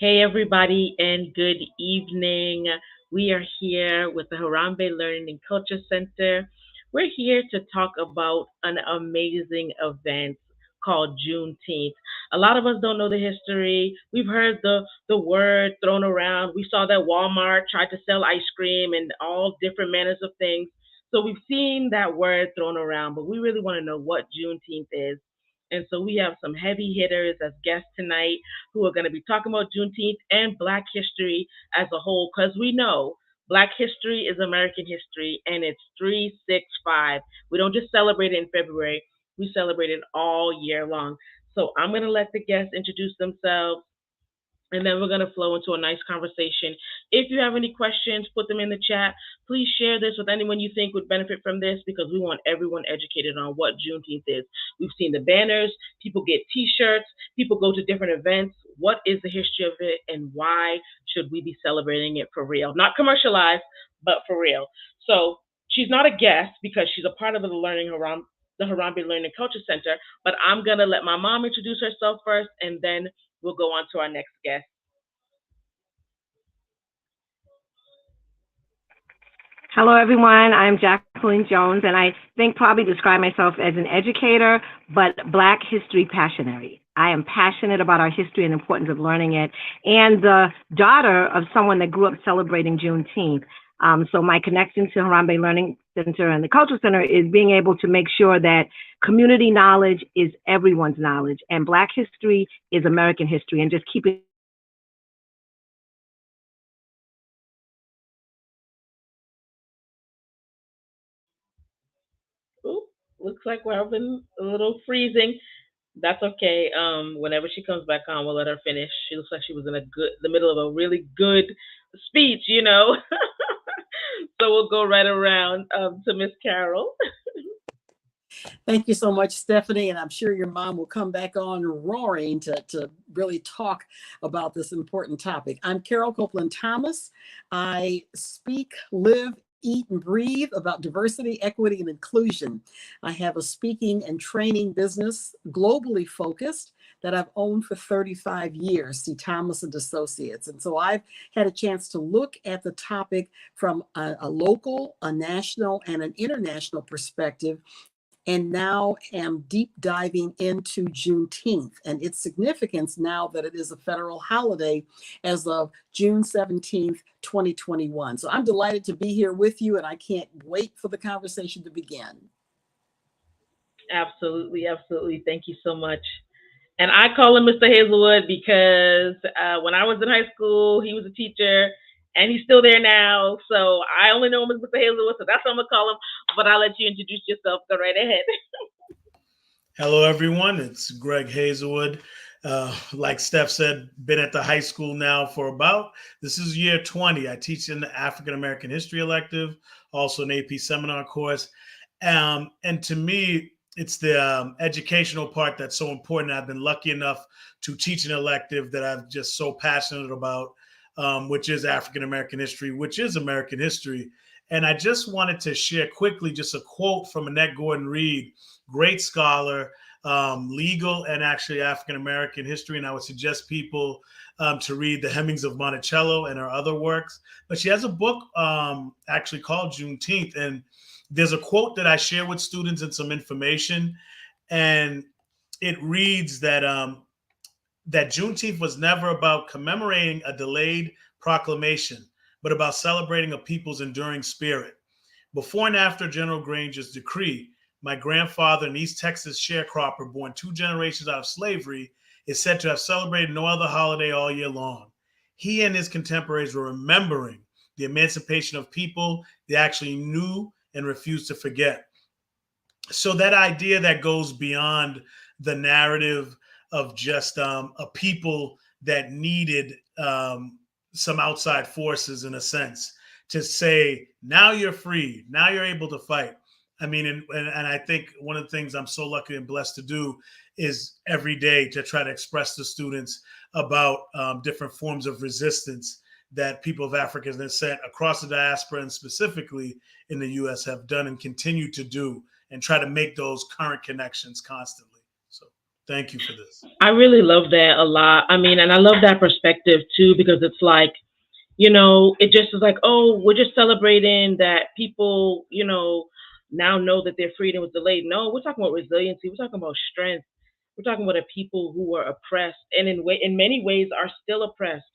Hey, everybody, and good evening. We are here with the Harambee Learning and Culture Center. We're here to talk about an amazing event called Juneteenth. A lot of us don't know the history. We've heard the word thrown around. We saw that Walmart tried to sell ice cream and all different manners of things. So we've seen that word thrown around, but we really want to know what Juneteenth is. And so we have some heavy hitters as guests tonight who are going to be talking about Juneteenth and Black history as a whole, because we know Black history is American history and it's 365. We don't just celebrate it in February, we celebrate it all year long. So I'm going to let the guests introduce themselves and then we're going to flow into a nice conversation. If you have any questions, put them in the chat. Please share this with anyone you think would benefit from this because we want everyone educated on what Juneteenth is. We've seen the banners, people get t shirts, people go to different events. What is the history of it and why should we be celebrating it for real? Not commercialized, but for real. So she's not a guest because she's a part of the Harambee Learning and Culture Center, but I'm going to let my mom introduce herself first and then we'll go on to our next guest. Hello, everyone. I'm Jacqueline Jones, and I think probably describe myself as an educator, but Black history passionate. I am passionate about our history and the importance of learning it, and the daughter of someone that grew up celebrating Juneteenth. So my connection to Harambe Learning Center and the Cultural Center is being able to make sure that community knowledge is everyone's knowledge, and Black history is American history, and just keeping Ooh, looks like we're having a little freezing. That's okay. Whenever she comes back on, we'll let her finish. She looks like she was in the middle of a really good speech. So we'll go right around to Miss Carol. Thank you so much, Stephanie. And I'm sure your mom will come back on roaring to really talk about this important topic. I'm Carol Copeland Thomas. I speak, live, eat, and breathe about diversity, equity, and inclusion. I have a speaking and training business globally focused that I've owned for 35 years, C. Thomas and Associates. And so I've had a chance to look at the topic from a local, a national, and an international perspective, and now am deep diving into Juneteenth and its significance now that it is a federal holiday as of June 17th, 2021. So I'm delighted to be here with you, and I can't wait for the conversation to begin. Absolutely, absolutely. Thank you so much. And I call him Mr. Hazelwood because when I was in high school, he was a teacher, and he's still there now. So I only know him as Mr. Hazelwood, so that's what I'm gonna call him. But I'll let you introduce yourself. Go right ahead. Hello, everyone. It's Greg Hazelwood. Like Steph said, been at the high school now for this is year 20. I teach in the African American History elective, also an AP seminar course. And to me, it's the educational part that's so important. I've been lucky enough to teach an elective that I'm just so passionate about, which is African American history, which is American history. And I just wanted to share quickly just a quote from Annette Gordon Reed, great scholar, legal and actually African American history. And I would suggest people to read The Hemmings of Monticello and her other works. But she has a book actually called Juneteenth. And there's a quote that I share with students and some information. And it reads that Juneteenth was never about commemorating a delayed proclamation, but about celebrating a people's enduring spirit. Before and after General Granger's decree, my grandfather, an East Texas sharecropper born 2 generations out of slavery, is said to have celebrated no other holiday all year long. He and his contemporaries were remembering the emancipation of people they actually knew and refused to forget. So that idea that goes beyond the narrative of just a people that needed some outside forces, in a sense, to say, now you're free, now you're able to fight. I mean, and I think one of the things I'm so lucky and blessed to do is every day to try to express to students about different forms of resistance that people of African descent across the diaspora and specifically in the U.S. have done and continue to do, and try to make those current connections constantly. So Thank you for this. I really love that a lot. I mean, and I love that perspective too because it's like, it just is like, oh, we're just celebrating that people, now know that their freedom was delayed. No, we're talking about resiliency. We're talking about strength. We're talking about a people who were oppressed and in many ways are still oppressed.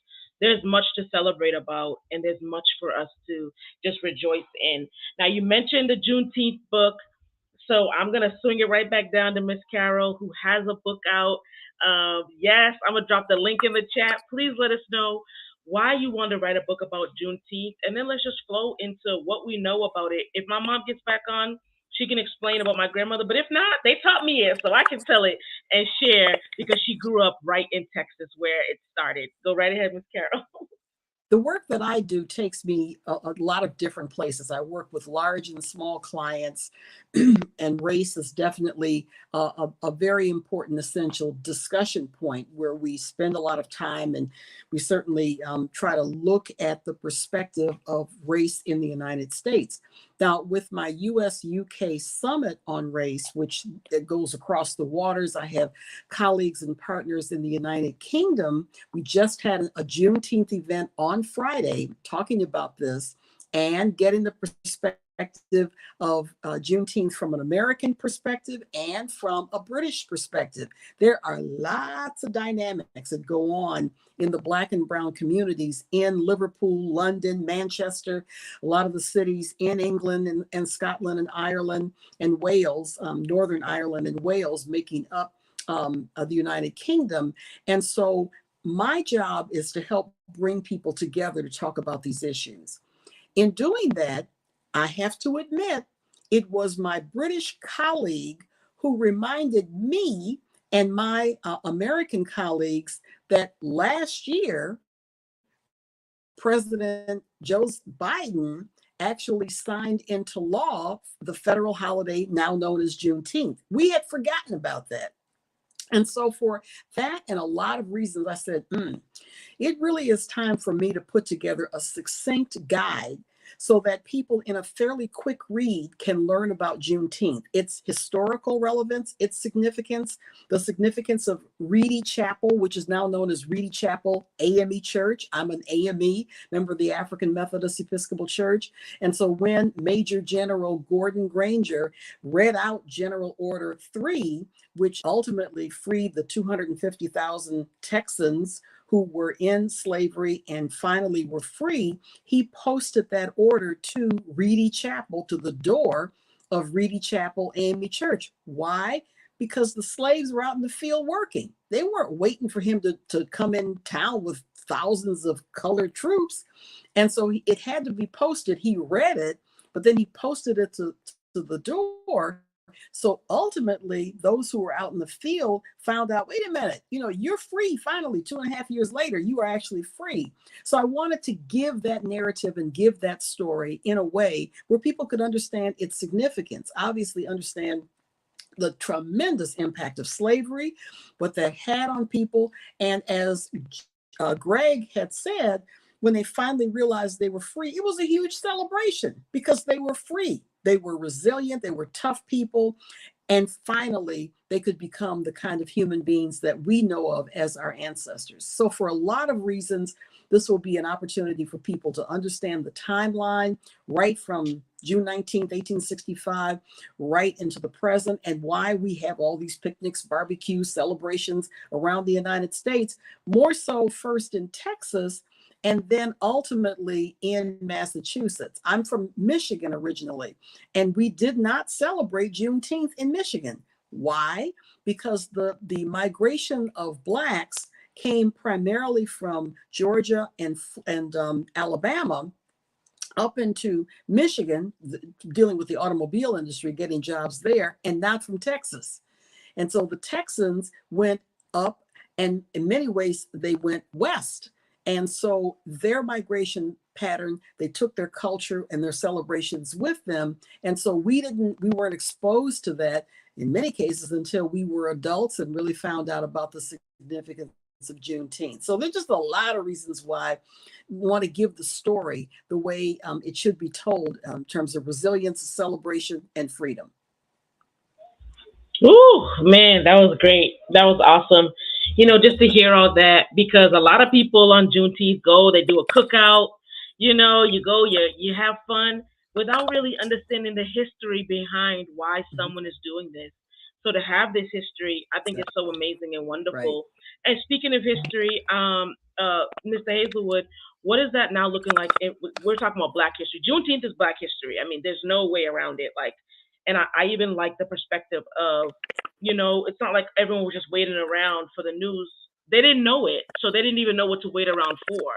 There's much to celebrate about, and there's much for us to just rejoice in. Now, you mentioned the Juneteenth book. So I'm gonna swing it right back down to Miss Carol, who has a book out. Yes, I'm gonna drop the link in the chat. Please let us know why you want to write a book about Juneteenth, and then let's just flow into what we know about it. If my mom gets back on, she can explain about my grandmother. But if not, they taught me it, so I can tell it and share because she grew up right in Texas where it started. Go right ahead, Miss Carol. The work that I do takes me a lot of different places. I work with large and small clients, and race is definitely a very important, essential discussion point where we spend a lot of time, and we certainly try to look at the perspective of race in the United States. Now, with my US UK Summit on Race, which it goes across the waters, I have colleagues and partners in the United Kingdom. We just had a Juneteenth event on Friday talking about this and getting the perspective of Juneteenth from an American perspective and from a British perspective. There are lots of dynamics that go on in the Black and Brown communities in Liverpool, London, Manchester, a lot of the cities in England and Scotland and Ireland and Wales, Northern Ireland and Wales making up of the United Kingdom. And so my job is to help bring people together to talk about these issues. In doing that, I have to admit, it was my British colleague who reminded me and my American colleagues that last year, President Joe Biden actually signed into law the federal holiday now known as Juneteenth. We had forgotten about that. And so for that and a lot of reasons, I said, it really is time for me to put together a succinct guide so that people in a fairly quick read can learn about Juneteenth, its historical relevance, its significance, the significance of Reedy Chapel, which is now known as Reedy Chapel AME Church. I'm an AME, member of the African Methodist Episcopal Church. And so when Major General Gordon Granger read out General Order 3, which ultimately freed the 250,000 Texans who were in slavery and finally were free, he posted that order to Reedy Chapel, to the door of Reedy Chapel AME Church. Why? Because the slaves were out in the field working. They weren't waiting for him to come in town with thousands of colored troops. And so it had to be posted. He read it, but then he posted it to the door. So ultimately, those who were out in the field found out, wait a minute, you're free finally, 2.5 years later, you are actually free. So I wanted to give that narrative and give that story in a way where people could understand its significance, obviously understand the tremendous impact of slavery, what that had on people. And as Greg had said, when they finally realized they were free, it was a huge celebration because they were free. They were resilient, they were tough people, and finally they could become the kind of human beings that we know of as our ancestors. So for a lot of reasons, this will be an opportunity for people to understand the timeline right from June 19th, 1865, right into the present, and why we have all these picnics, barbecues, celebrations around the United States, more so first in Texas, and then ultimately in Massachusetts. I'm from Michigan originally, and we did not celebrate Juneteenth in Michigan. Why? Because the migration of Blacks came primarily from Georgia and Alabama up into Michigan, dealing with the automobile industry, getting jobs there, and not from Texas. And so the Texans went up, and in many ways, they went west. And so their migration pattern, they took their culture and their celebrations with them. And so we weren't exposed to that in many cases until we were adults and really found out about the significance of Juneteenth. So there's just a lot of reasons why we want to give the story the way it should be told in terms of resilience, celebration, and freedom. Ooh, man, that was great. That was awesome. Just to hear all that, because a lot of people on Juneteenth go, they do a cookout. You go, you have fun without really understanding the history behind why Mhm. someone is doing this. So to have this history, I think it's so amazing and Right. wonderful. And speaking of history, Mr. Hazelwood, what is that now looking like? We're talking about Black history. Juneteenth is Black history. I mean, there's no way around it. Like, and I even like the perspective of, it's not like everyone was just waiting around for the news. They didn't know it, so they didn't even know what to wait around for.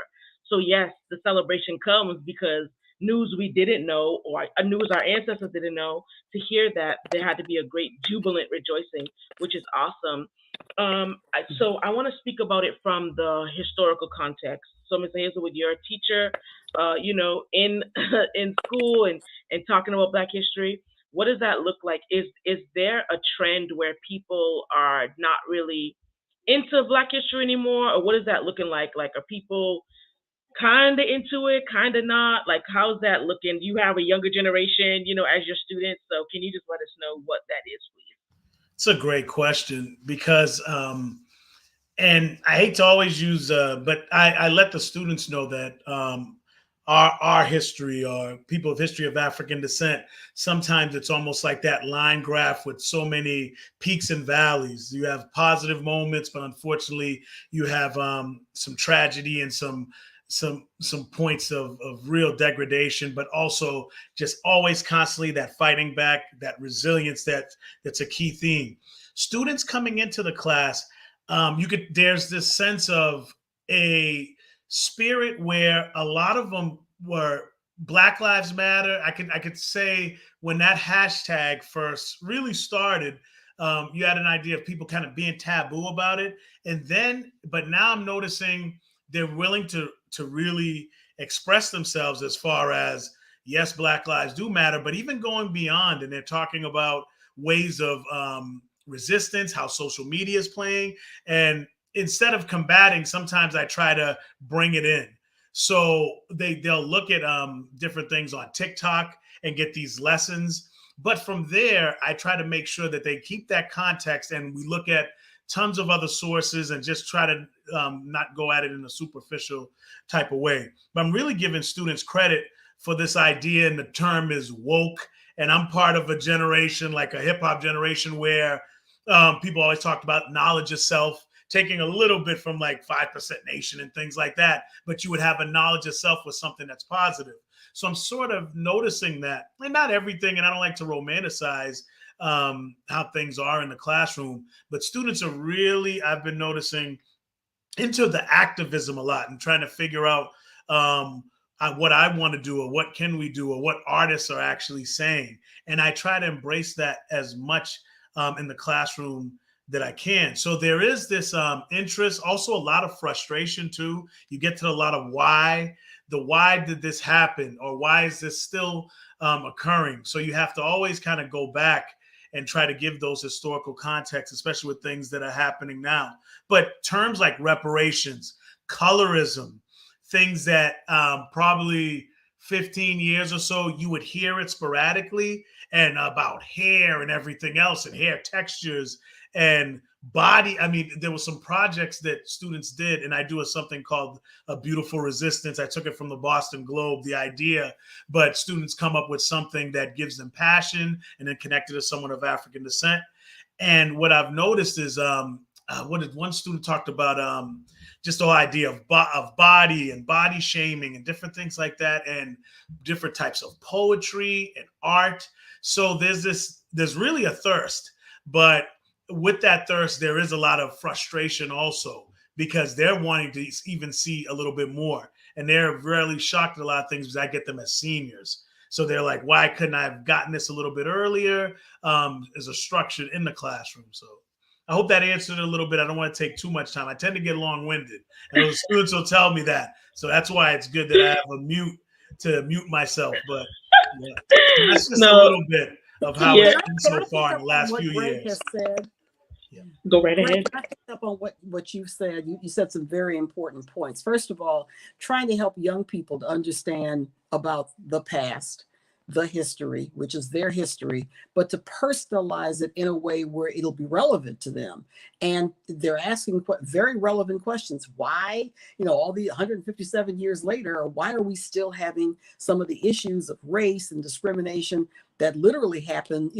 So yes, the celebration comes because news we didn't know, or a news our ancestors didn't know. To hear that, there had to be a great jubilant rejoicing, which is awesome. So I want to speak about it from the historical context. So, Mr. Hazelwood, you're a teacher, in in school and talking about Black history. What does that look like? Is there a trend where people are not really into Black history anymore, or what is that looking like? Like, are people kind of into it, kind of not? Like, how's that looking? You have a younger generation, as your students. So, can you just let us know what that is, please? It's a great question because and I hate to always use, but I let the students know that our history or people of history of African descent, sometimes it's almost like that line graph with so many peaks and valleys. You have positive moments, but unfortunately, you have some tragedy and some points of real degradation, but also just always constantly that fighting back, that resilience that's a key theme. Students coming into the class, you could there's this sense of a spirit where a lot of them were Black Lives Matter. I could say when that hashtag first really started, you had an idea of people kind of being taboo about it, and then but now I'm noticing they're willing to really express themselves as far as yes, Black lives do matter, but even going beyond, and they're talking about ways of resistance, how social media is playing, and instead of combating, sometimes I try to bring it in. So they'll look at different things on TikTok and get these lessons. But from there, I try to make sure that they keep that context, and we look at tons of other sources and just try to not go at it in a superficial type of way. But I'm really giving students credit for this idea, and the term is woke. And I'm part of a generation, like a hip hop generation, where people always talked about knowledge of self, taking a little bit from like 5% Nation and things like that, but you would have a knowledge of self with something that's positive. So I'm sort of noticing that, and not everything, and I don't like to romanticize how things are in the classroom, but students are really, I've been noticing, into the activism a lot and trying to figure out what I want to do or what can we do or what artists are actually saying. And I try to embrace that as much in the classroom that I can. So there is this interest, also a lot of frustration too. You get to a lot of why did this happen or why is this still occurring? So you have to always kind of go back and try to give those historical contexts, especially with things that are happening now. But terms like reparations, colorism, things that probably 15 years or so, you would hear it sporadically, and about hair and everything else, and hair textures and body. I mean, there were some projects that students did, and I do something called a beautiful resistance. I took it from the Boston Globe, the idea, but students come up with something that gives them passion and then connected to someone of African descent. And what I've noticed is, what did one student talked about? Just the whole idea of body and body shaming and different things like that, and different types of poetry and art. So there's really a thirst, but with that thirst, there is a lot of frustration also because they're wanting to even see a little bit more, and they're really shocked at a lot of things because I get them as seniors. So they're like, why couldn't I have gotten this a little bit earlier as a structure in the classroom? So I hope that answered it a little bit. I don't want to take too much time. I tend to get long-winded, and those students will tell me that. So that's why it's good that I have a mute to mute myself. But yeah, so that's just a No, little bit of how yeah, it's Can I, been can so I pick far in up the on last what few Greg years. has said? Yeah. go right Greg, ahead. can I pick up on what you've said? You said some very important points. First of all, trying to help young people to understand about the past, the history, which is their history, but to personalize it in a way where it'll be relevant to them. And they're asking very relevant questions. Why, all the 157 years later, why are we still having some of the issues of race and discrimination that literally happened,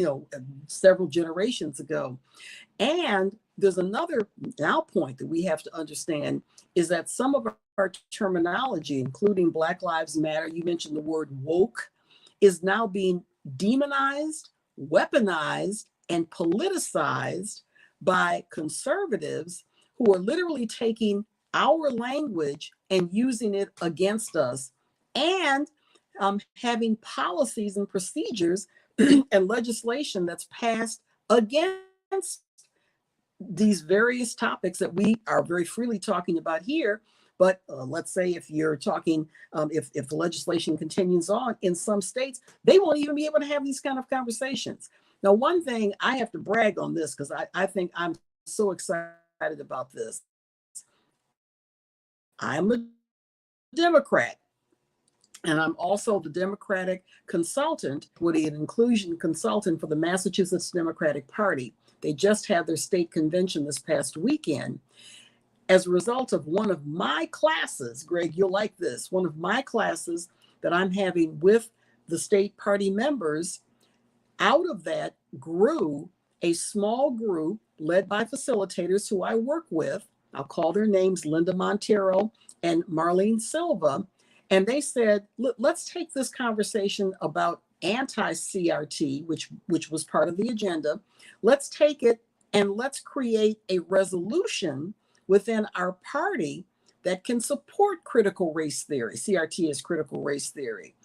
several generations ago? And there's another now point that we have to understand is that some of our terminology, including Black Lives Matter, you mentioned the word woke, is now being demonized, weaponized, and politicized by conservatives who are literally taking our language and using it against us, and having policies and procedures and legislation that's passed against these various topics that we are very freely talking about here. But let's say if you're talking, if the legislation continues on in some states, they won't even be able to have these kind of conversations. Now, one thing I have to brag on this, because I think I'm so excited about this. I'm a Democrat, and I'm also the Democratic consultant, with an inclusion consultant for the Massachusetts Democratic Party. They just had their state convention this past weekend. As a result of one of my classes, Greg, you'll like this, one of my classes that I'm having with the state party members, out of that grew a small group led by facilitators who I work with. I'll call their names Linda Montero and Marlene Silva. And they said, let's take this conversation about anti-CRT, which was part of the agenda. Let's take it and let's create a resolution within our party that can support critical race theory. CRT is critical race theory.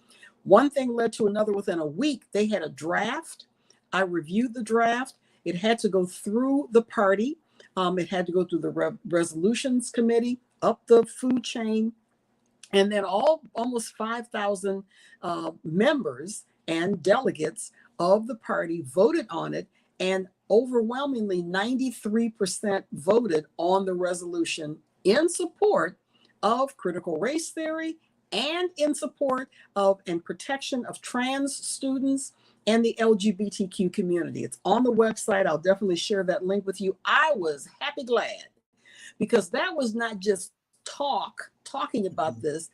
One thing led to another. Within a week, they had a draft. I reviewed the draft. It had to go through the party. It had to go through the resolutions committee, up the food chain, and then almost 5,000 members and delegates of the party voted on it, and overwhelmingly 93% voted on the resolution in support of critical race theory and in support of and protection of trans students and the LGBTQ community. It's on the website. I'll definitely share that link with you. I was happy glad, because that was not just talking about this.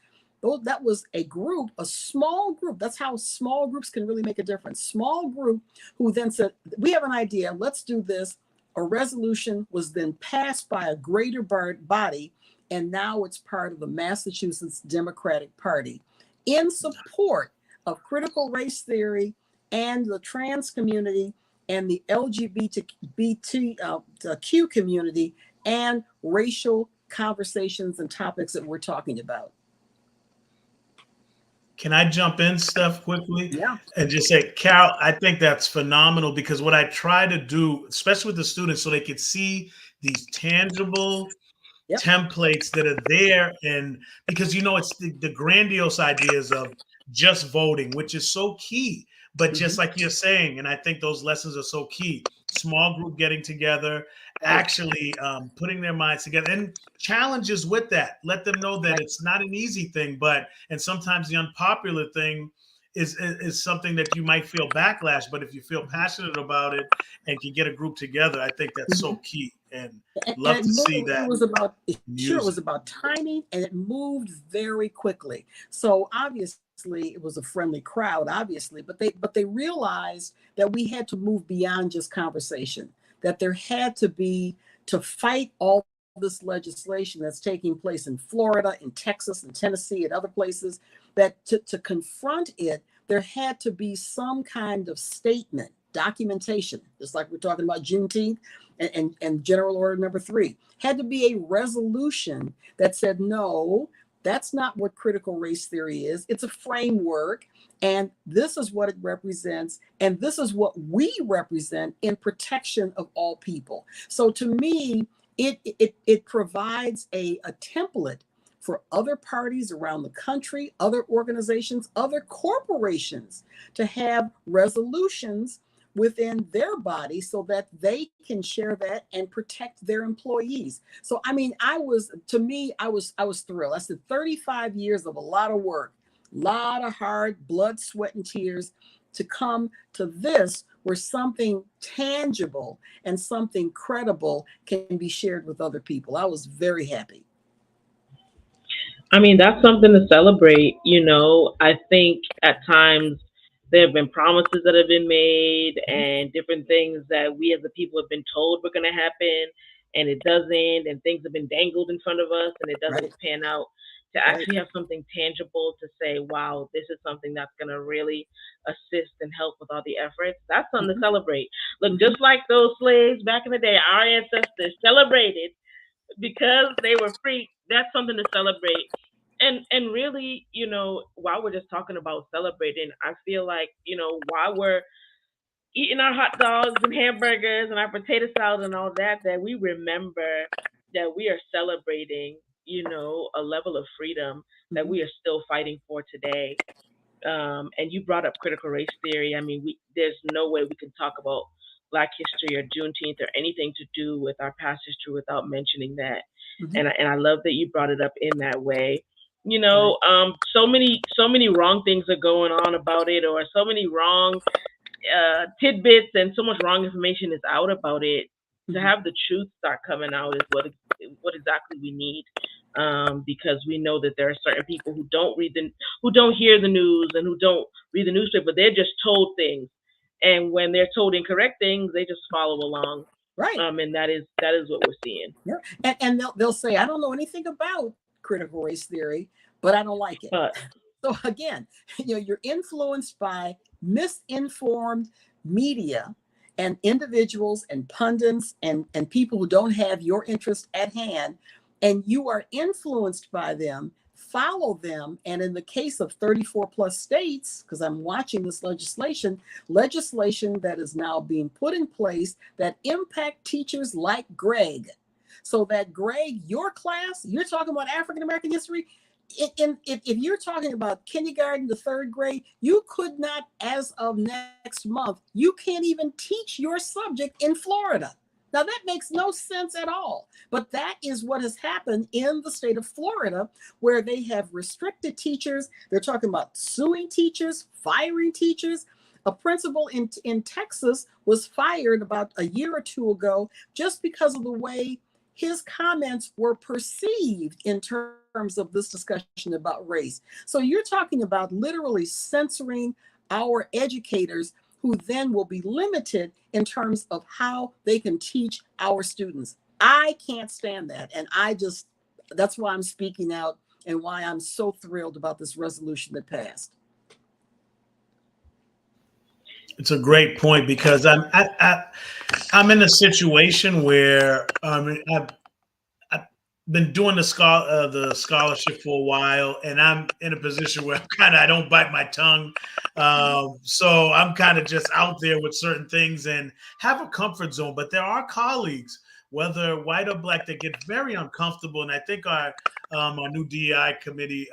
That was a group, a small group. That's how small groups can really make a difference. Small group who then said, we have an idea, let's do this. A resolution was then passed by a greater body, and now it's part of the Massachusetts Democratic Party in support of critical race theory and the trans community and the LGBTQ community and racial conversations and topics that we're talking about. Can I jump in, Steph, quickly? Yeah. And just say, Carol, I think that's phenomenal, because what I try to do, especially with the students, so they could see these tangible templates that are there. And because, it's the grandiose ideas of just voting, which is so key. But just like you're saying, and I think those lessons are so key, small group getting together, actually putting their minds together, and challenges with that. Let them know that it's not an easy thing, and sometimes the unpopular thing is something that you might feel backlash, but if you feel passionate about it and can get a group together, I think that's so key. And love to see that. It was about timing, and it moved very quickly. So obviously it was a friendly crowd, obviously, but they realized that we had to move beyond just conversation, that there had to be, to fight all this legislation that's taking place in Florida, in Texas, in Tennessee, and other places, that to confront it, there had to be some kind of statement, documentation, just like we're talking about Juneteenth and General Order Number 3. Had to be a resolution that said, no, that's not what critical race theory is. It's a framework, and this is what it represents, and this is what we represent in protection of all people. So to me, it provides a template for other parties around the country, other organizations, other corporations to have resolutions within their body so that they can share that and protect their employees. So, I mean, I was thrilled. I said 35 years of a lot of work lot of hard blood, sweat, and tears to come to this where something tangible and something credible can be shared with other people. I was very happy. I mean, that's something to celebrate. I think at times there have been promises that have been made Mhm. and different things that we as a people have been told were going to happen, and it doesn't, and things have been dangled in front of us, and it doesn't Right, pan out. To right. actually have something tangible to say, wow, this is something that's going to really assist and help with all the efforts, that's something to Mhm, celebrate. Look, mhm. just like those slaves back in the day, our ancestors celebrated because they were free. That's something to celebrate. And really, while we're just talking about celebrating, I feel like, while we're eating our hot dogs and hamburgers and our potato salad and all that, that we remember that we are celebrating, a level of freedom that Mhm. we are still fighting for today. And you brought up critical race theory. I mean, there's no way we can talk about Black history or Juneteenth or anything to do with our past history without mentioning that. Mhm. And I love that you brought it up in that way. Right. So many wrong things are going on about it, or so many wrong tidbits and so much wrong information is out about it. To Mhm. have the truth start coming out is what exactly we need. Because we know that there are certain people who don't hear the news and who don't read the newspaper. They're just told things, and when they're told incorrect things, they just follow along. Right. And that is what we're seeing. Yeah. And they'll say, I don't know anything about critical race theory, but I don't like it. But So again, you're influenced by misinformed media and individuals and pundits and people who don't have your interest at hand, and you are influenced by them, follow them. And in the case of 34 plus states, because I'm watching this legislation that is now being put in place that impact teachers like Greg. So that Greg, your class, you're talking about African American history, if you're talking about kindergarten to third grade, you could not, as of next month, you can't even teach your subject in Florida. Now, that makes no sense at all. But that is what has happened in the state of Florida, where they have restricted teachers. They're talking about suing teachers, firing teachers. A principal in Texas was fired about a year or two ago just because of the way his comments were perceived in terms of this discussion about race. So you're talking about literally censoring our educators who then will be limited in terms of how they can teach our students. I can't stand that. And that's why I'm speaking out and why I'm so thrilled about this resolution that passed. It's a great point because I'm in a situation where I've been doing the scholarship for a while, and I'm in a position where I don't bite my tongue. So I'm kind of just out there with certain things and have a comfort zone. But there are colleagues, whether white or black, that get very uncomfortable, and I think our new DEI committee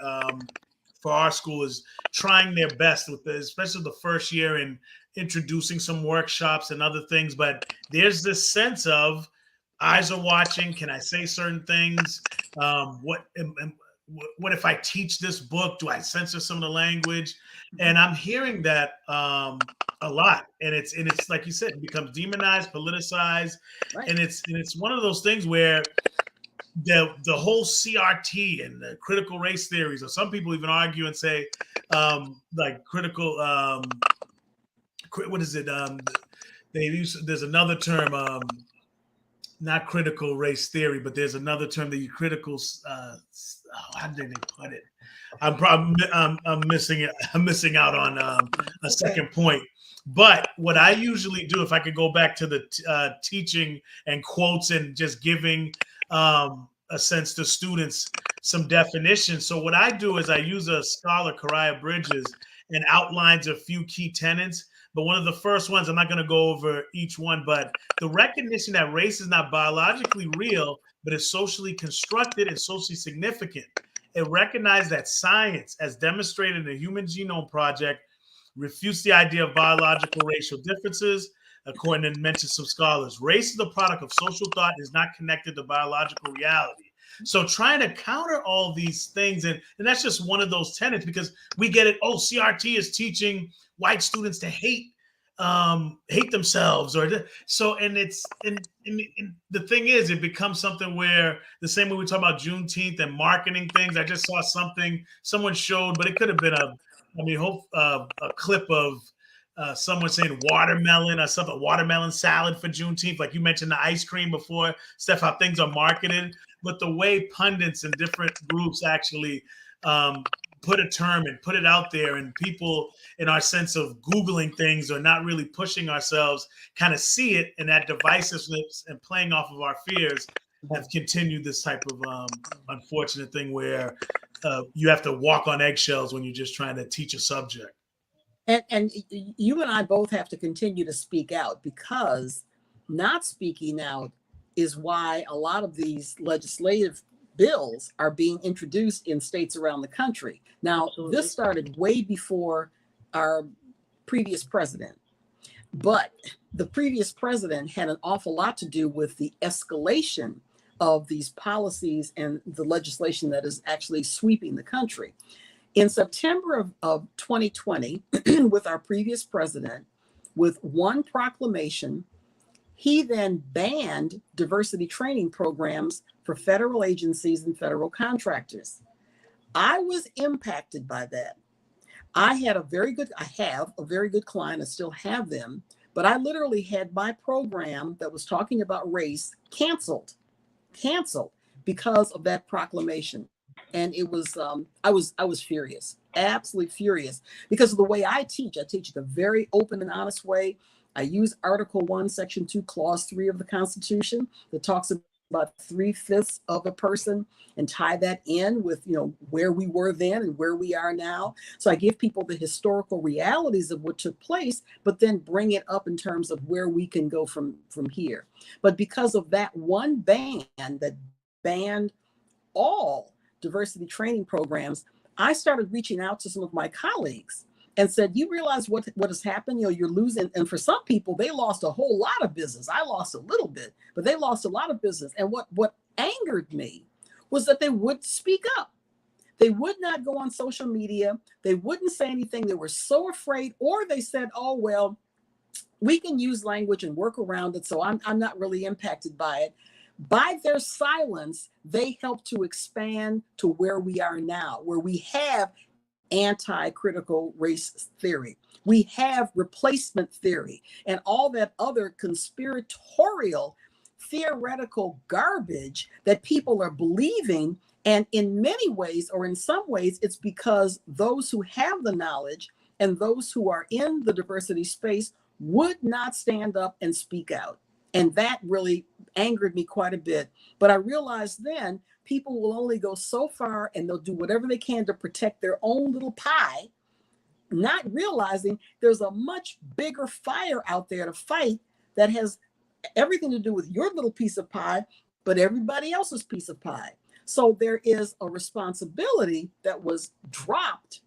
for our school is trying their best with this, especially the first year, in introducing some workshops and other things. But there's this sense of eyes are watching. Can I say certain things? What if I teach this book? Do I censor some of the language? And I'm hearing that a lot. And it's like you said, it becomes demonized, politicized, Right. and it's one of those things where the whole CRT and the critical race theories, or some people even argue and say like critical what is it? There's another term, not critical race theory, but there's another term that you critical. How did they put it? I'm missing it. I'm missing out on a Okay. second point. But what I usually do, if I could go back to the teaching and quotes and just giving a sense to students some definition. So what I do is I use a scholar, Kariah Bridges, and outlines a few key tenets. But one of the first ones, I'm not going to go over each one, but the recognition that race is not biologically real, but is socially constructed and socially significant. It recognized that science, as demonstrated in the Human Genome Project, refutes the idea of biological racial differences. According to mention some scholars, race is the product of social thought and is not connected to biological reality. So trying to counter all these things, and that's just one of those tenets, because we get it. Oh, CRT is teaching white students to hate themselves, so, and and the thing is, it becomes something where, the same way we talk about Juneteenth and marketing things. I just saw something someone showed, but it could have been a clip of someone saying watermelon or something, watermelon salad for Juneteenth. Like you mentioned the ice cream before, Steph, how things are marketed, but the way pundits and different groups actually put a term and put it out there, and people, in our sense of Googling things or not really pushing ourselves, kind of see it, and that divisiveness and playing off of our fears have continued this type of unfortunate thing where you have to walk on eggshells when you're just trying to teach a subject. And you and I both have to continue to speak out, because not speaking out is why a lot of these legislative bills are being introduced in states around the country. Now, Absolutely. this started way before our previous president, but the previous president had an awful lot to do with the escalation of these policies and the legislation that is actually sweeping the country. In September of 2020, with our previous president, with one proclamation, he then banned diversity training programs for federal agencies and federal contractors. I was impacted by that. I have a very good client. I still have them, but I literally had my program that was talking about race canceled because of that proclamation. And it was I was furious, absolutely furious, because of the way I teach. I teach it a very open and honest way. I use Article 1, Section 2, Clause 3 of the Constitution that talks about 3/5 of a person, and tie that in with, where we were then and where we are now. So I give people the historical realities of what took place, but then bring it up in terms of where we can go from here. But because of that one ban that banned all diversity training programs, I started reaching out to some of my colleagues and said, you realize what has happened? You're losing. And for some people, they lost a whole lot of business. I lost a little bit, but they lost a lot of business. And what angered me was that they would speak up. They would not go on social media. They wouldn't say anything. They were so afraid, or they said, oh, well, we can use language and work around it, so I'm not really impacted by it. By their silence, they help to expand to where we are now, where we have anti-critical race theory. We have replacement theory and all that other conspiratorial, theoretical garbage that people are believing. And in many ways, or in some ways, it's because those who have the knowledge and those who are in the diversity space would not stand up and speak out. And that really angered me quite a bit. But I realized then people will only go so far, and they'll do whatever they can to protect their own little pie, not realizing there's a much bigger fire out there to fight that has everything to do with your little piece of pie, but everybody else's piece of pie. So there is a responsibility that was dropped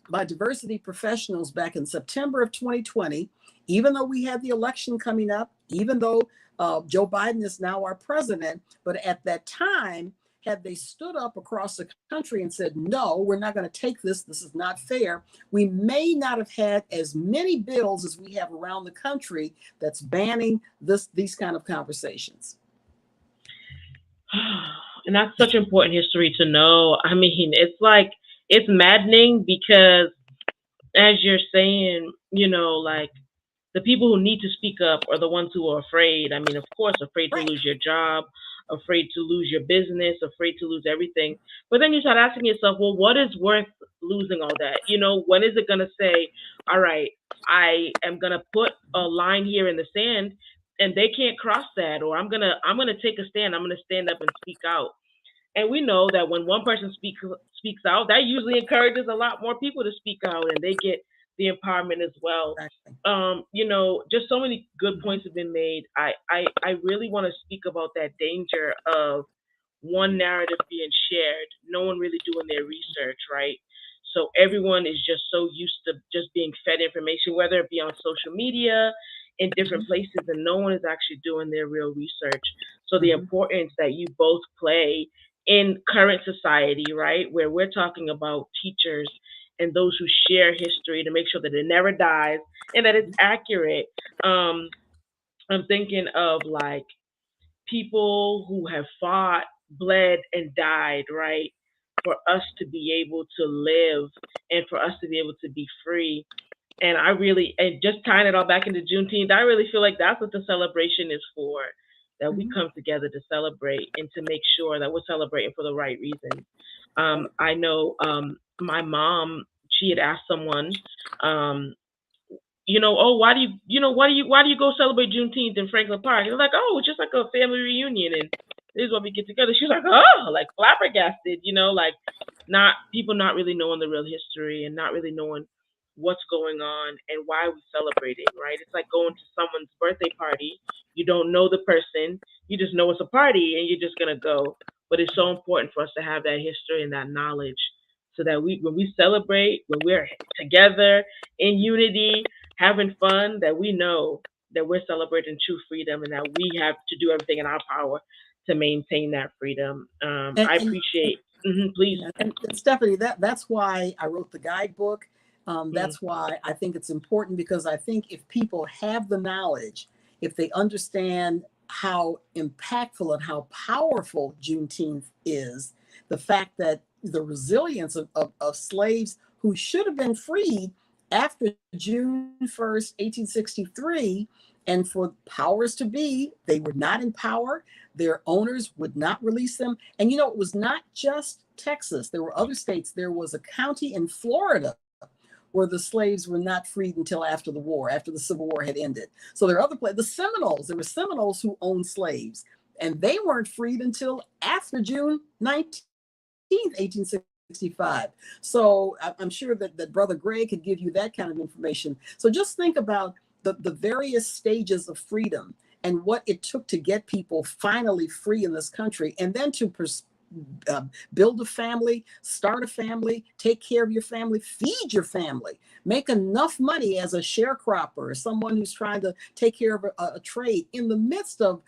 by diversity professionals back in September of 2020, even though we had the election coming up, even though Joe Biden is now our president. But at that time, had they stood up across the country and said, no, we're not going to take this, this is not fair, we may not have had as many bills as we have around the country that's banning these kind of conversations. And that's such important history to know. I mean, it's maddening because, as you're saying, like, the people who need to speak up are the ones who are afraid. I mean, of course, afraid to lose your job, afraid to lose your business, afraid to lose everything. But then you start asking yourself, well, what is worth losing all that? When is it going to say, all right, I am going to put a line here in the sand and they can't cross that, or I'm going to take a stand. I'm going to stand up and speak out. And we know that when one person speaks out, that usually encourages a lot more people to speak out, and they get the empowerment as well. Just so many good points have been made. I really want to speak about that danger of one narrative being shared, no one really doing their research, right? So everyone is just so used to just being fed information, whether it be on social media, in different places, and no one is actually doing their real research. So the importance that you both play in current society, right, where we're talking about teachers and those who share history to make sure that it never dies and that it's accurate. Um, I'm thinking of like people who have fought, bled, and died, right, for us to be able to live and for us to be able to be free. And I really, and just tying it all back into Juneteenth, I really feel like that's what the celebration is for. That we Mhm. come together to celebrate and to make sure that we're celebrating for the right reasons. Right. I know my mom, she had asked someone, um, oh, why do you go celebrate Juneteenth in Franklin Park? And they're like, oh, it's just like a family reunion, and this is when we get together. She's like, oh, like flabbergasted, like not people not really knowing the real history and not really knowing what's going on and why we celebrate it, right? It's like going to someone's birthday party. You don't know the person, you just know it's a party, and you're just gonna go. But it's so important for us to have that history and that knowledge, so that when we celebrate, when we're together in unity, having fun, that we know that we're celebrating true freedom and that we have to do everything in our power to maintain that freedom. And, I and appreciate. Please. Yeah, and Stephanie, that's why I wrote the guidebook. Mm, That's why I think it's important, because I think if people have the knowledge, if they understand how impactful and how powerful Juneteenth is, the fact that the resilience of slaves who should have been freed after June 1st, 1863, and for powers to be, they were not in power. Their owners would not release them. And it was not just Texas. There were other states. There was a county in Florida where the slaves were not freed until after the war, after the Civil War had ended. So there are other places. The Seminoles, there were Seminoles who owned slaves, and they weren't freed until after June 19th, 1865. So I'm sure that Brother Greg could give you that kind of information. So just think about the various stages of freedom and what it took to get people finally free in this country, and then to uh, build a family, start a family, take care of your family, feed your family, make enough money as a sharecropper or someone who's trying to take care of a trade in the midst of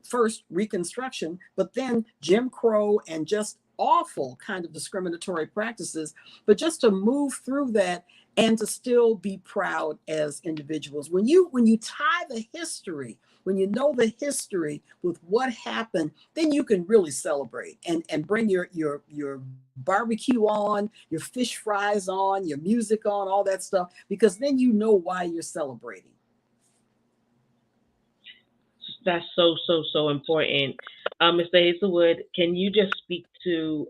first Reconstruction, but then Jim Crow and just awful kind of discriminatory practices, but just to move through that and to still be proud as individuals. When you tie the history, when you know the history with what happened, then you can really celebrate and bring your barbecue on, your fish fries on, your music on, all that stuff, because then you know why you're celebrating. that's so so so important. Mr. Hazelwood, can you just speak to?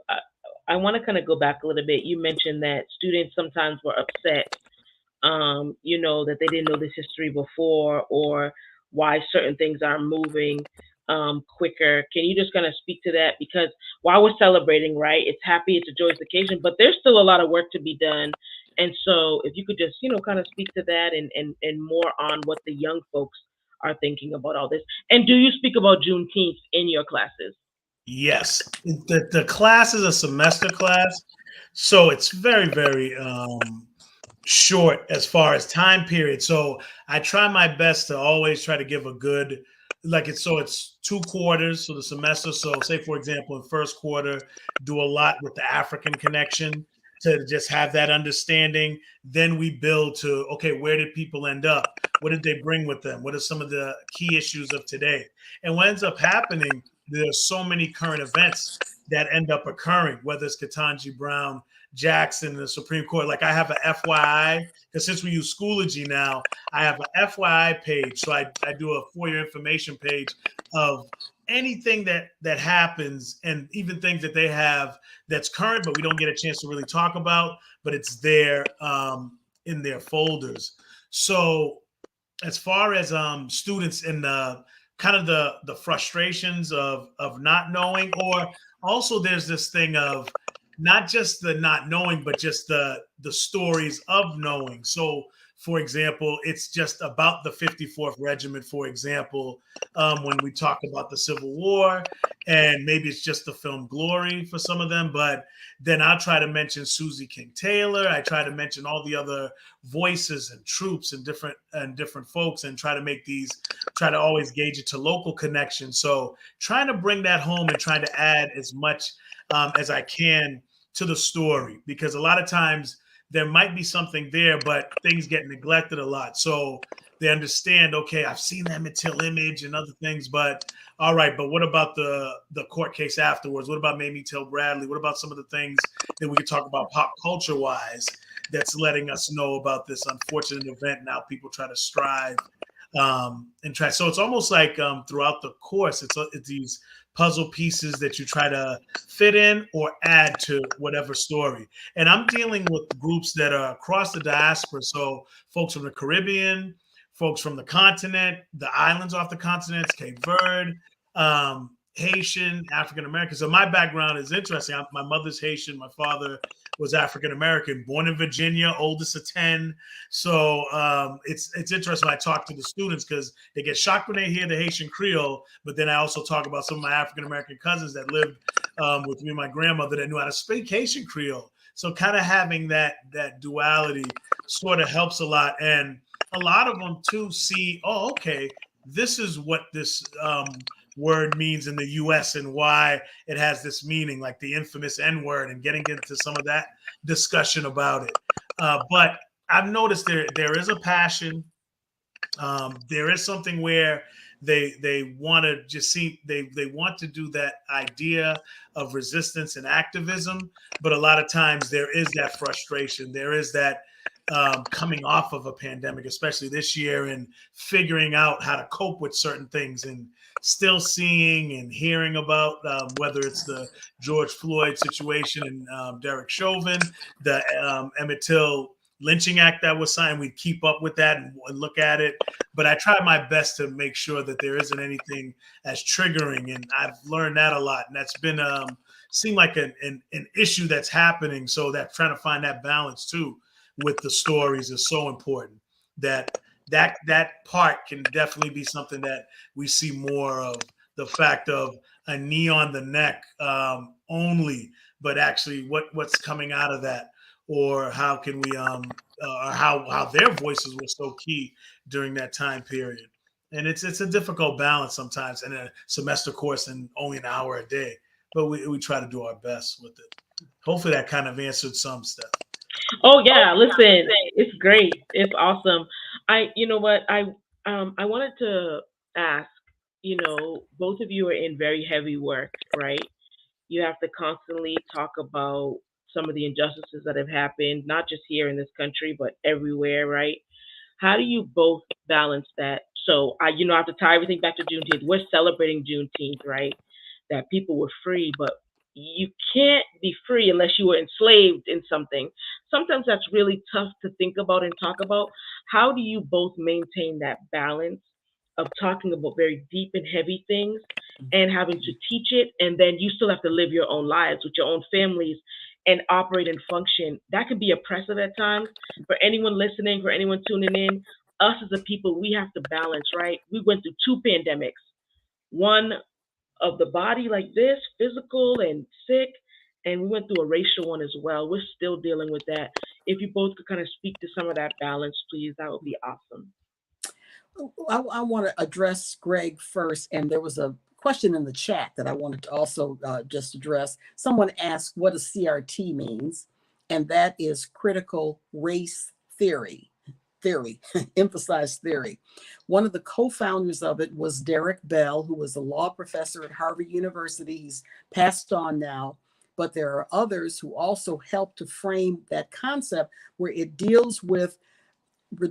I want to kind of go back a little bit. You mentioned that students sometimes were upset, that they didn't know this history before or why certain things are moving quicker. Can you just kind of speak to that? Because while we're celebrating, right, it's happy, it's a joyous occasion, but there's still a lot of work to be done. And so if you could just, kind of speak to that and more on what the young folks are thinking about all this. And do you speak about Juneteenth in your classes? Yes, the class is a semester class, so it's very, very short as far as time period. So I try my best to always try to give a good, it's 2 quarters, so the semester. So say for example, in first quarter, do a lot with the African connection to just have that understanding. Then we build to, okay, where did people end up? What did they bring with them? What are some of the key issues of today? And what ends up happening, there's so many current events that end up occurring, whether it's Ketanji Brown Jackson, the Supreme Court. Like I have a FYI, because since we use Schoology now, I have an FYI page. So I do a for your information page of anything that happens, and even things that they have that's current, but we don't get a chance to really talk about, but it's there in their folders. So as far as students in the kind of the frustrations of not knowing, or also there's this thing of not just the not knowing, but just the stories of knowing. So for example, it's just about the 54th Regiment, for example, when we talk about the Civil War, and maybe it's just the film Glory for some of them, but then I'll try to mention Susie King Taylor. I try to mention all the other voices and troops and different folks, and try to always gauge it to local connections. So trying to bring that home and trying to add as much as I can to the story, because a lot of times there might be something there, but things get neglected a lot. So they understand, okay, I've seen that Till image and other things, but all right, but what about the court case afterwards? What about Mamie Till Bradley? What about some of the things that we could talk about pop culture wise that's letting us know about this unfortunate event? Now people try to strive and try. So it's almost like throughout the course, it's these puzzle pieces that you try to fit in or add to whatever story. And I'm dealing with groups that are across the diaspora. So folks from the Caribbean, folks from the continent, the islands off the continents, Cape Verde, Haitian, African American. So my background is interesting. My mother's Haitian. My father was African American, born in Virginia, oldest of 10. So it's interesting when I talk to the students, because they get shocked when they hear the Haitian Creole. But then I also talk about some of my African American cousins that lived with me and my grandmother that knew how to speak Haitian Creole. So kind of having that duality sort of helps a lot. And a lot of them too see, oh, okay, this is what this word means in the US and why it has this meaning, like the infamous N word, and getting into some of that discussion about it. But I've noticed there is a passion. There is something where they want to just see, they want to do that idea of resistance and activism, but a lot of times there is that frustration. There is that coming off of a pandemic, especially this year, and figuring out how to cope with certain things, and still seeing and hearing about whether it's the George Floyd situation and Derek Chauvin, the Emmett Till lynching act that was signed. We keep up with that and look at it. But I try my best to make sure that there isn't anything as triggering. And I've learned that a lot. And that's been seemed like an issue that's happening. So that trying to find that balance too with the stories is so important. That part can definitely be something that we see more of, the fact of a knee on the neck only, but actually what's coming out of that, or how can we how their voices were so key during that time period. And it's a difficult balance sometimes in a semester course and only an hour a day, but we try to do our best with it. Hopefully that kind of answered some stuff. Oh yeah, listen, it's great. It's awesome. You know what, I wanted to ask. Both of you are in very heavy work, right? You have to constantly talk about some of the injustices that have happened, not just here in this country, but everywhere, right? How do you both balance that? So I have to tie everything back to Juneteenth. We're celebrating Juneteenth, right? That people were free, but you can't be free unless you were enslaved in something. Sometimes that's really tough to think about and talk about. How do you both maintain that balance of talking about very deep and heavy things and having to teach it, and then you still have to live your own lives with your own families and operate and function? That can be oppressive at times. For anyone listening, for anyone tuning in, us as a people, we have to balance, right? We went through two pandemics. One of the body like this, physical and sick, and we went through a racial one as well. We're still dealing with that. If you both could kind of speak to some of that balance, please, that would be awesome. I want to address Greg first, and there was a question in the chat that I wanted to also just address. Someone asked what a CRT means, and that is critical race theory, emphasize theory. One of the co-founders of it was Derek Bell, who was a law professor at Harvard University. He's passed on now, but there are others who also helped to frame that concept, where it deals with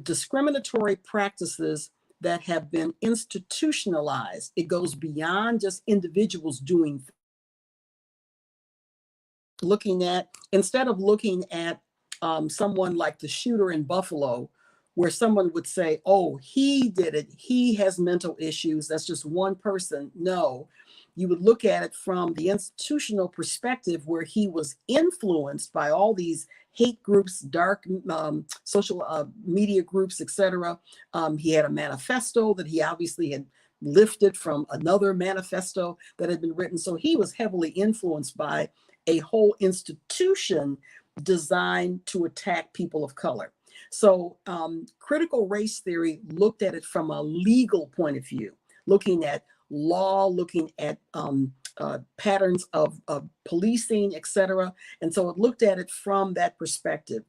discriminatory practices that have been institutionalized. It goes beyond just individuals doing, instead of looking at someone like the shooter in Buffalo, where someone would say, oh, he did it, he has mental issues, that's just one person. No, you would look at it from the institutional perspective where he was influenced by all these hate groups, dark social media groups, etc. He had a manifesto that he obviously had lifted from another manifesto that had been written. So he was heavily influenced by a whole institution designed to attack people of color. So critical race theory looked at it from a legal point of view, looking at law, looking at patterns of policing, etc. And so it looked at it from that perspective.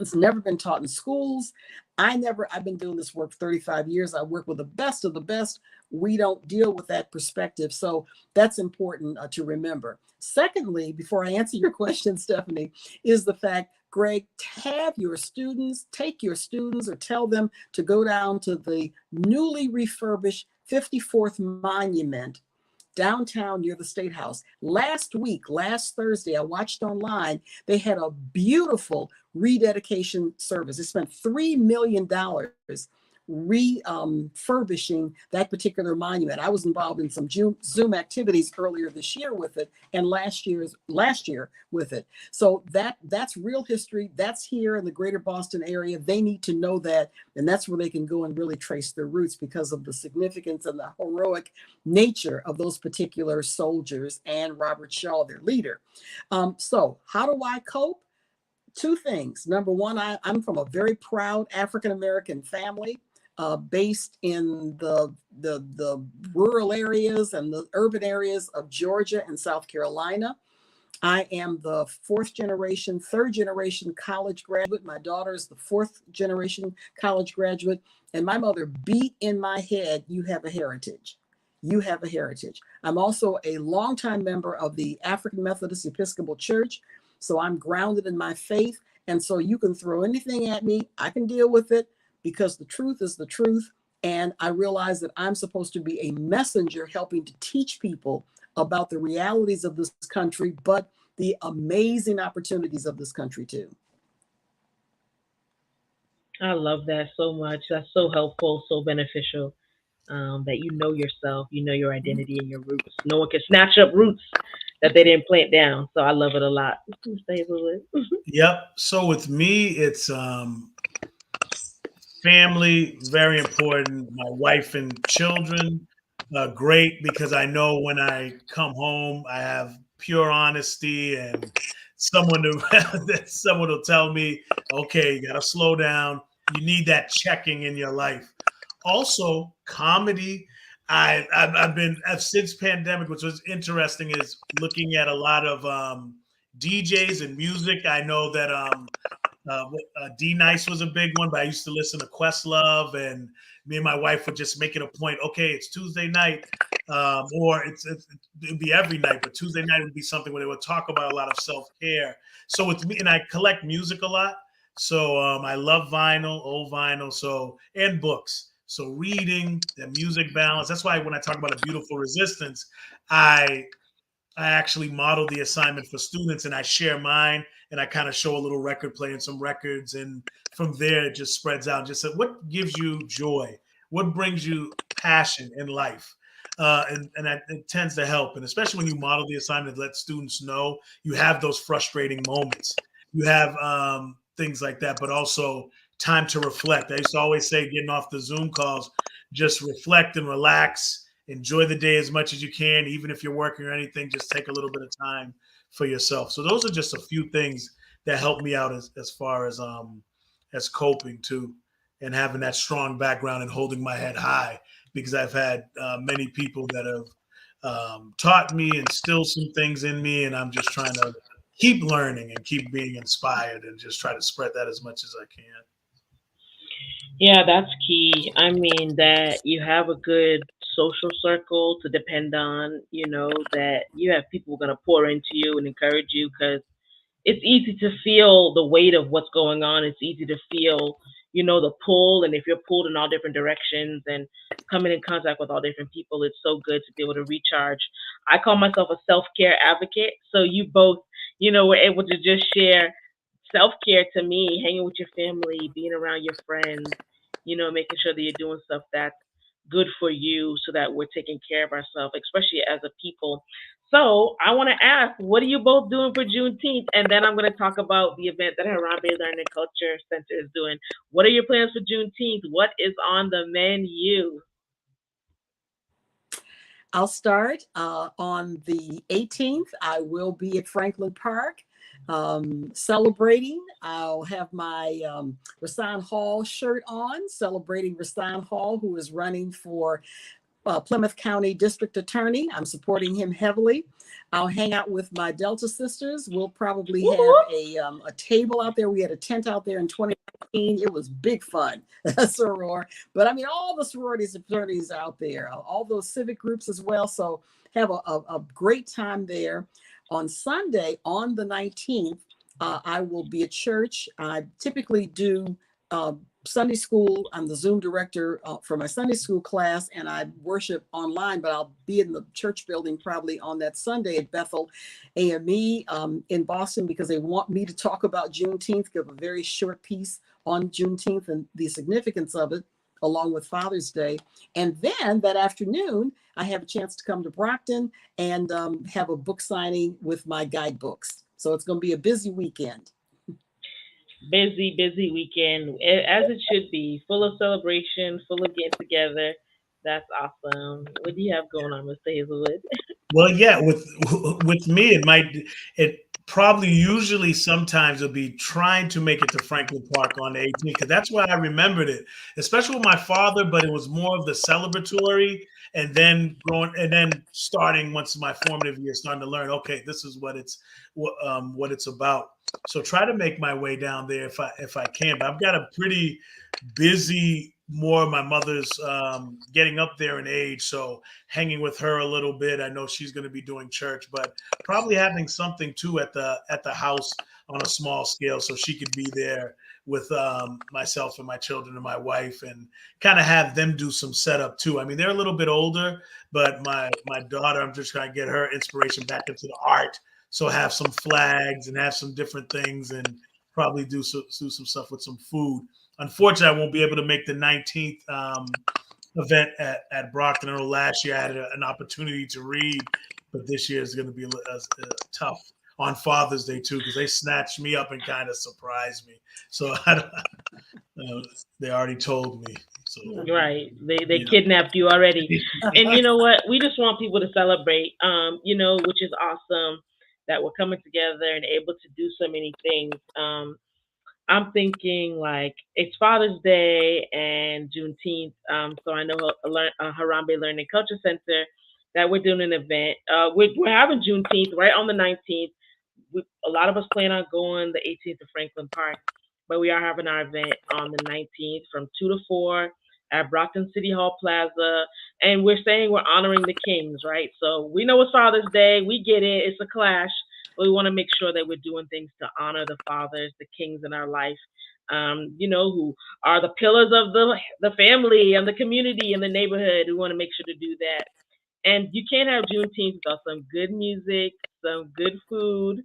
It's never been taught in schools. I've been doing this work 35 years. I work with the best of the best. We don't deal with that perspective. So that's important to remember. Secondly, before I answer your question, Stephanie, is the fact, Greg, take your students or tell them to go down to the newly refurbished 54th Monument downtown near the State House. Last Thursday, I watched online, they had a beautiful rededication service. It spent $3 million refurbishing that particular monument. I was involved in some Zoom activities earlier this year with it, and last year with it. So that's real history. That's here in the greater Boston area. They need to know that, and that's where they can go and really trace their roots because of the significance and the heroic nature of those particular soldiers and Robert Shaw, their leader. So how do I cope? Two things. Number one, I'm from a very proud African-American family based in the rural areas and the urban areas of Georgia and South Carolina. I am the third generation college graduate. My daughter is the fourth generation college graduate. And my mother beat in my head, you have a heritage. You have a heritage. I'm also a longtime member of the African Methodist Episcopal Church. So I'm grounded in my faith. And so you can throw anything at me. I can deal with it because the truth is the truth. And I realize that I'm supposed to be a messenger helping to teach people about the realities of this country, but the amazing opportunities of this country too. I love that so much. That's so helpful, so beneficial. That you know yourself, you know your identity and your roots. No one can snatch up roots that they didn't plant down. So I love it a lot. Stay with it. Yep. So with me, it's family, very important. My wife and children, great because I know when I come home, I have pure honesty and someone to someone will tell me, okay, you got to slow down. You need that checking in your life. Also, comedy. I've been since pandemic, which was interesting, is looking at a lot of DJs and music. I know that D Nice was a big one, but I used to listen to Questlove, and me and my wife would just make it a point. Okay, it's Tuesday night, or it'd be every night, but Tuesday night would be something where they would talk about a lot of self care. So with me, and I collect music a lot, so I love vinyl, old vinyl, so and books. So reading, the music balance. That's why when I talk about a beautiful resistance, I actually model the assignment for students and I share mine and I kind of show a little record playing some records. And from there, it just spreads out. Just said, what gives you joy? What brings you passion in life? And that it tends to help. And especially when you model the assignment, let students know you have those frustrating moments. You have things like that, but also time to reflect. I used to always say, getting off the Zoom calls, just reflect and relax. Enjoy the day as much as you can, even if you're working or anything. Just take a little bit of time for yourself. So those are just a few things that help me out as far as coping too, and having that strong background and holding my head high, because I've had many people that have taught me and instilled some things in me, and I'm just trying to keep learning and keep being inspired and just try to spread that as much as I can. Yeah, that's key. I mean, that you have a good social circle to depend on, that you have people going to pour into you and encourage you because it's easy to feel the weight of what's going on. It's easy to feel, the pull. And if you're pulled in all different directions and coming in contact with all different people, it's so good to be able to recharge. I call myself a self care advocate. So you both, were able to just share self care to me, hanging with your family, being around your friends, making sure that you're doing stuff that's good for you so that we're taking care of ourselves, especially as a people. So I want to ask, what are you both doing for Juneteenth? And then I'm going to talk about the event that Harambee Learning Culture Center is doing. What are your plans for Juneteenth? What is on the menu? I'll start on the 18th. I will be at Franklin Park celebrating. I'll have my Rasan Hall shirt on, celebrating Rasan Hall, who is running for Plymouth County District Attorney. I'm supporting him heavily. I'll hang out with my Delta sisters. We'll probably have a table out there. We had a tent out there in 2019. It was big fun, soror. But I mean, all the sororities and fraternities out there, all those civic groups as well. So have a great time there. On Sunday, on the 19th, I will be at church. I typically do Sunday school. I'm the Zoom director for my Sunday school class, and I worship online, but I'll be in the church building probably on that Sunday at Bethel AME in Boston, because they want me to talk about Juneteenth, give a very short piece on Juneteenth and the significance of it, along with Father's Day. And then that afternoon, I have a chance to come to Brockton and have a book signing with my guidebooks. So it's going to be a busy weekend. Busy, busy weekend, as it should be, full of celebration, full of getting together. That's awesome. What do you have going on, Mr. Hazelwood? Well, yeah, with me, it probably usually sometimes it'll be trying to make it to Franklin Park on the 18th, because that's where I remembered it, especially with my father. But it was more of the celebratory, and then growing, and then starting once my formative years, starting to learn. Okay, this is what it's about. So try to make my way down there if I can. But I've got a pretty busy, more my mother's getting up there in age, so hanging with her a little bit. I know she's going to be doing church, but probably having something too at the house on a small scale, so she could be there with myself and my children and my wife, and kind of have them do some setup too. I mean, they're a little bit older, but my daughter, I'm just trying to get her inspiration back into the art. So have some flags and have some different things, and probably do some stuff with some food. Unfortunately, I won't be able to make the 19th event at Brockton. I know last year I had an opportunity to read, but this year is going to be tough on Father's Day too, because they snatched me up and kind of surprised me. So they already told me. So Right. They kidnapped you already. And you know what? We just want people to celebrate, which is awesome that we're coming together and able to do so many things. I'm thinking like it's Father's Day and Juneteenth. So I know Harambee Learning Culture Center that we're doing an event. We're having Juneteenth right on the 19th. A lot of us plan on going the 18th to Franklin Park, but we are having our event on the 19th from 2 to 4 at Brockton City Hall Plaza. And we're saying we're honoring the kings, right? So we know it's Father's Day. We get it. It's a clash. But we want to make sure that we're doing things to honor the fathers, the kings in our life, who are the pillars of the family and the community and the neighborhood. We want to make sure to do that. And you can't have Juneteenth without some good music, some good food,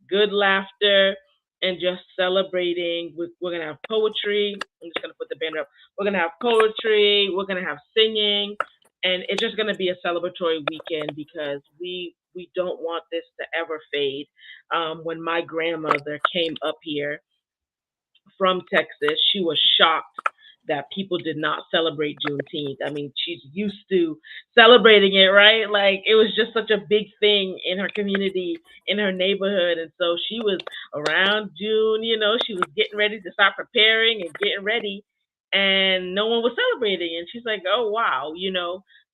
good laughter, and just celebrating. We're going to have poetry. I'm just going to put the banner up. We're going to have poetry. We're going to have singing. And it's just going to be a celebratory weekend because we don't want this to ever fade. When my grandmother came up here from Texas, she was shocked that people did not celebrate Juneteenth. I mean, she's used to celebrating it, right? Like it was just such a big thing in her community, in her neighborhood. And so she was around June, she was getting ready to start preparing and getting ready, and no one was celebrating. And she's like, oh, wow.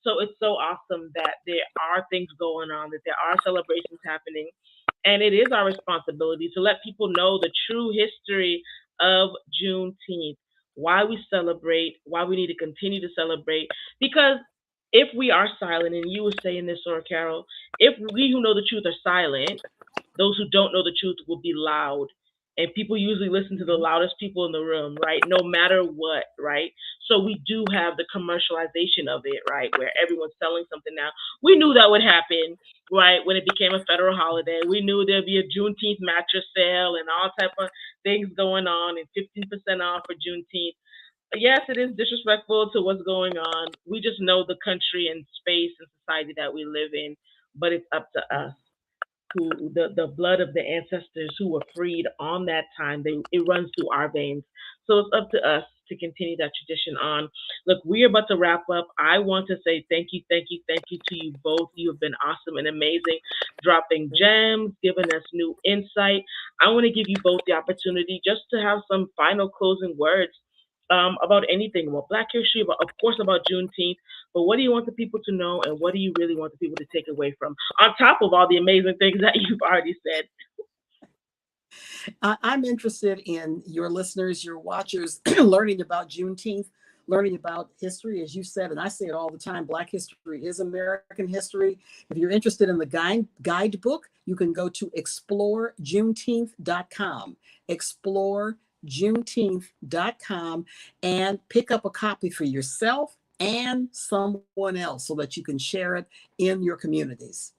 So it's so awesome that there are things going on, that there are celebrations happening. And it is our responsibility to let people know the true history of Juneteenth, why we celebrate, why we need to continue to celebrate. Because if we are silent, and you were saying this, Sora Carol, if we who know the truth are silent, those who don't know the truth will be loud. And people usually listen to the loudest people in the room, right? No matter what, right? So we do have the commercialization of it, right? Where everyone's selling something now. We knew that would happen, right? When it became a federal holiday, we knew there'd be a Juneteenth mattress sale and all type of things going on, and 15% off for Juneteenth. yes, it is disrespectful to what's going on. We just know the country and space and society that we live in, but it's up to us who the blood of the ancestors who were freed on that time. It runs through our veins. So it's up to us to continue that tradition on. Look, we're about to wrap up. I want to say thank you, thank you, thank you to you both. You have been awesome and amazing, dropping gems, giving us new insight. I want to give you both the opportunity just to have some final closing words about anything, about Black History, about, of course, about Juneteenth. But what do you want the people to know, and what do you really want the people to take away from, on top of all the amazing things that you've already said? I'm interested in your listeners, your watchers, learning about Juneteenth, learning about history, as you said, and I say it all the time, Black history is American history. If you're interested in the guidebook, you can go to explorejuneteenth.com, explorejuneteenth.com, and pick up a copy for yourself and someone else so that you can share it in your communities.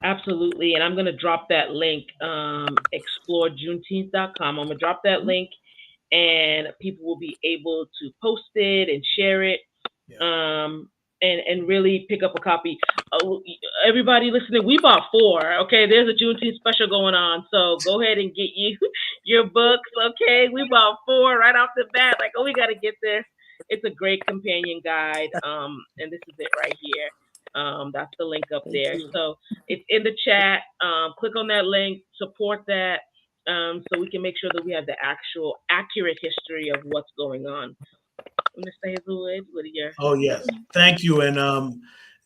Absolutely. And I'm going to drop that link, explorejuneteenth.com. I'm going to drop that link, and people will be able to post it and share it. Yeah. And really pick up a copy. Everybody listening, we bought 4. Okay, there's a Juneteenth special going on, so go ahead and get you your books. Okay, we bought 4 right off the bat. Like, oh, we got to get this. It's a great companion guide. And this is it right here. That's the link up Thank there. you. So it's in the chat. Click on that link. Support that. So we can make sure that we have the actual accurate history of what's going on. Mr. Hazelwood, what are your? Oh yes, thank you, and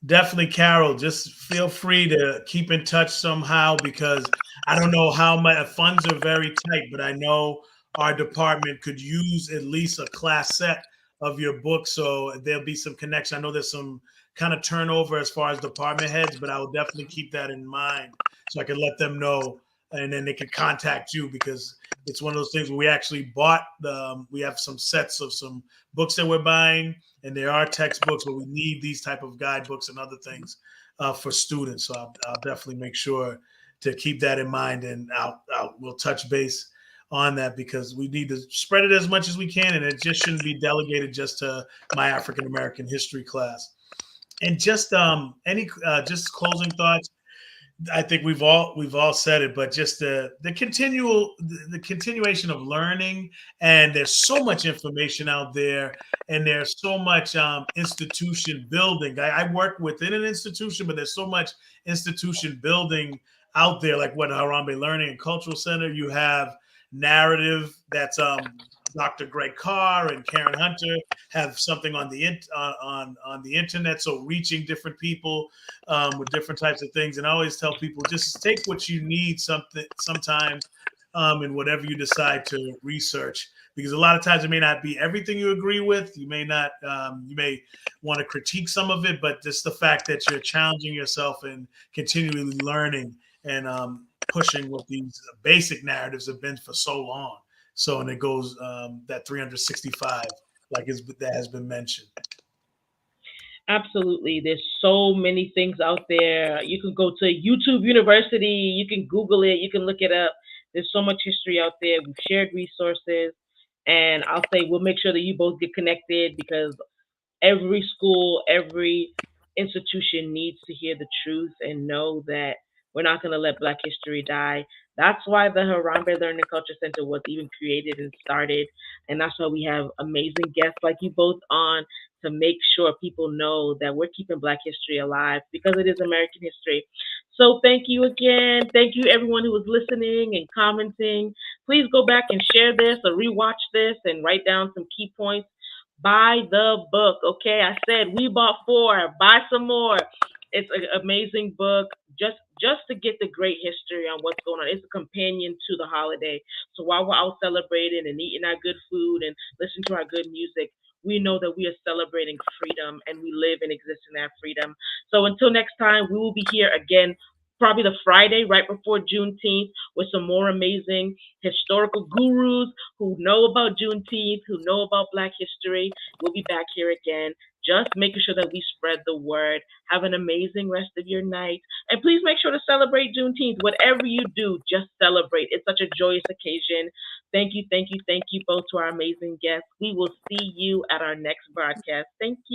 definitely, Carol. Just feel free to keep in touch somehow because I don't know how much funds are very tight, but I know our department could use at least a class set of your book, so there'll be some connection. I know there's some kind of turnover as far as department heads, but I will definitely keep that in mind so I can let them know, and then they can contact you because it's one of those things where we actually bought we have some sets of some books that we're buying, and there are textbooks, but we need these type of guidebooks and other things for students. So I'll definitely make sure to keep that in mind, and we'll touch base on that because we need to spread it as much as we can, and it just shouldn't be delegated just to my African American history class. And just any just closing thoughts. I think we've all said it, but just the continuation of learning, and there's so much information out there, and there's so much institution building. I work within an institution, but there's so much institution building out there, like what Harambee Learning and Cultural Center. You have narrative that's Dr. Greg Carr and Karen Hunter have something on the internet, so reaching different people with different types of things. And I always tell people just take what you need sometimes in whatever you decide to research, because a lot of times it may not be everything you agree with. You may not you may want to critique some of it, but just the fact that you're challenging yourself and continually learning and pushing what these basic narratives have been for so long. So, and it goes that 365, like that has been mentioned. Absolutely. There's so many things out there. You can go to YouTube University, you can Google it, you can look it up. There's so much history out there. We've shared resources. And I'll say we'll make sure that you both get connected because every school, every institution needs to hear the truth and know that we're not going to let Black history die. That's why the Harambe Learning Culture Center was even created and started. And that's why we have amazing guests like you both on to make sure people know that we're keeping Black history alive because it is American history. So thank you again. Thank you everyone who was listening and commenting. Please go back and share this or rewatch this and write down some key points. Buy the book. Okay, I said we bought 4. Buy some more. It's an amazing book. Just to get the great history on what's going on. It's a companion to the holiday. So while we're out celebrating and eating our good food and listening to our good music, we know that we are celebrating freedom and we live and exist in that freedom. So until next time, we will be here again, probably the Friday right before Juneteenth, with some more amazing historical gurus who know about Juneteenth, who know about Black history. We'll be back here again. just making sure that we spread the word. Have an amazing rest of your night. And please make sure to celebrate Juneteenth. Whatever you do, just celebrate. It's such a joyous occasion. Thank you both to our amazing guests. We will see you at our next broadcast. Thank you.